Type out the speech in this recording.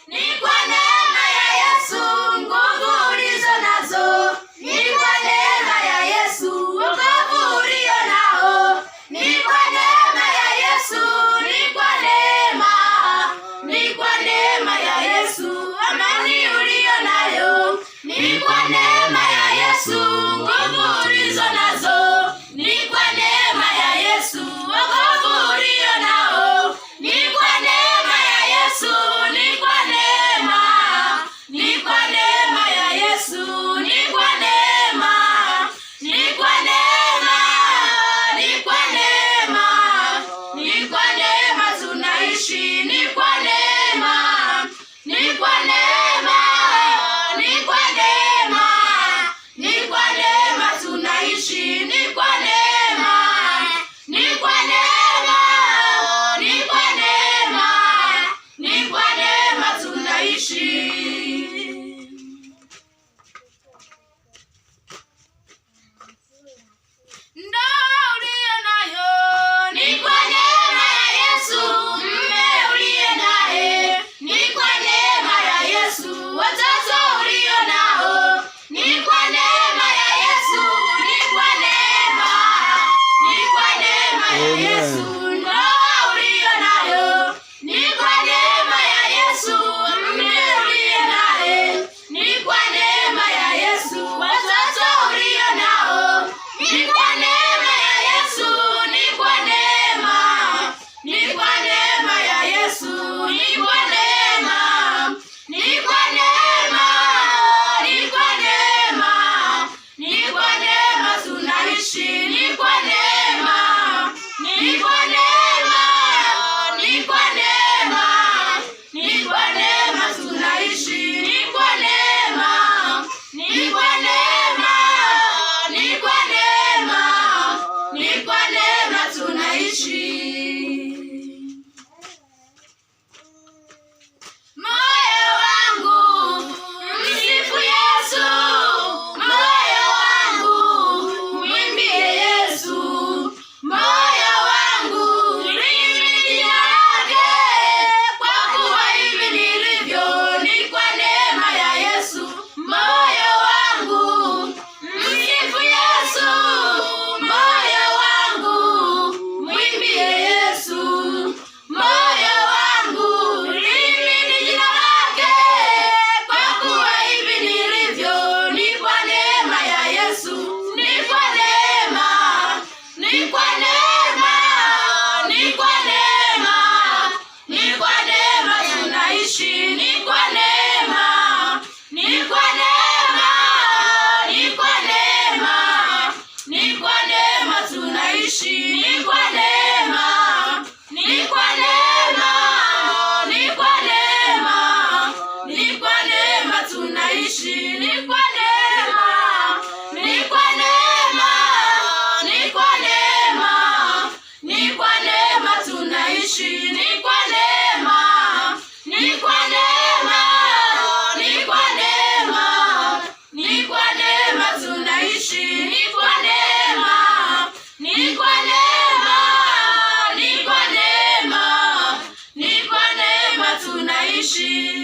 ni kwa neema ya Yesu nguvu ulizo nazo, ni kwa neema ya Yesu wokovu ulio nao, ni kwa neema ya Yesu, ni kwa neema ya Yesu amani ulio nayo, ni kwa neema ya Yesu nguvu ulizo nazo, ni kwa neema ya Yesu wokovu ulio nao, ni kwa neema ya Yesu, ni kwa neema ya Yesu, ni kwa neema, ni kwa neema, ni kwa neema, ni kwa neema tunaishi, ni kwa neema, ni kwa neema, ni kwa neema, ni kwa neema tunaishi, ni kwa neema, ni kwa neema, ni kwa neema, ni kwa neema tunaishi. Ndoa uliyo nayo ni kwa neema ya Yesu, mume uliye naye ni kwa neema ya Yesu, watoto ulio nao ni kwa neema ya Yesu, ni kwa neema, ni kwa neema ya Yesu. Ndoa uliyo nayo ni kwa neema ya Yesu, mume uliye naye ni kwa neema ya Yesu, watoto ulio nao ni kwa neema ya Yesu, ni kwa neema, ni kwa neema ya Yesu, ni kwa neema, ni kwa neema, ni kwa neema, ni kwa neema tunaishi, ni kwa neema, ni kwa neema, ni kwa neema, ni kwa neema tunaishi, ni kwa neema, ni kwa neema, ni kwa neema, ni kwa neema tunaishi. Moyo wangu msifu Yesu, moyo wangu mwimbie Yesu, moyo wangu liimbe jina lake, kwa kuwa hivi nilivyo ni kwa neema ya Yesu. Moyo wangu msifu Yesu, moyo wangu mwimbie Yesu, moyo wangu liimbe jina lake, kwa kuwa hivi nilivyo ni kwa neema ya Yesu, ni kwa neema, ni kwa neema, ni kwa neema, ni kwa neema tunaishi, ni kwa neema, ni kwa neema, ni kwa neema, ni kwa neema tunaishi, ni kwa neema, ni kwa neema, ni kwa neema, ni kwa neema tunaishi, ni kwa neema, ni kwa neema, ni kwa neema, ni kwa neema tunaishi, ni kwa neema, ni kwa neema, ni kwa neema, ni kwa neema tunaishi, ni kwa neema, ni kwa neema, ni kwa neema, ni kwa neema tunaishi.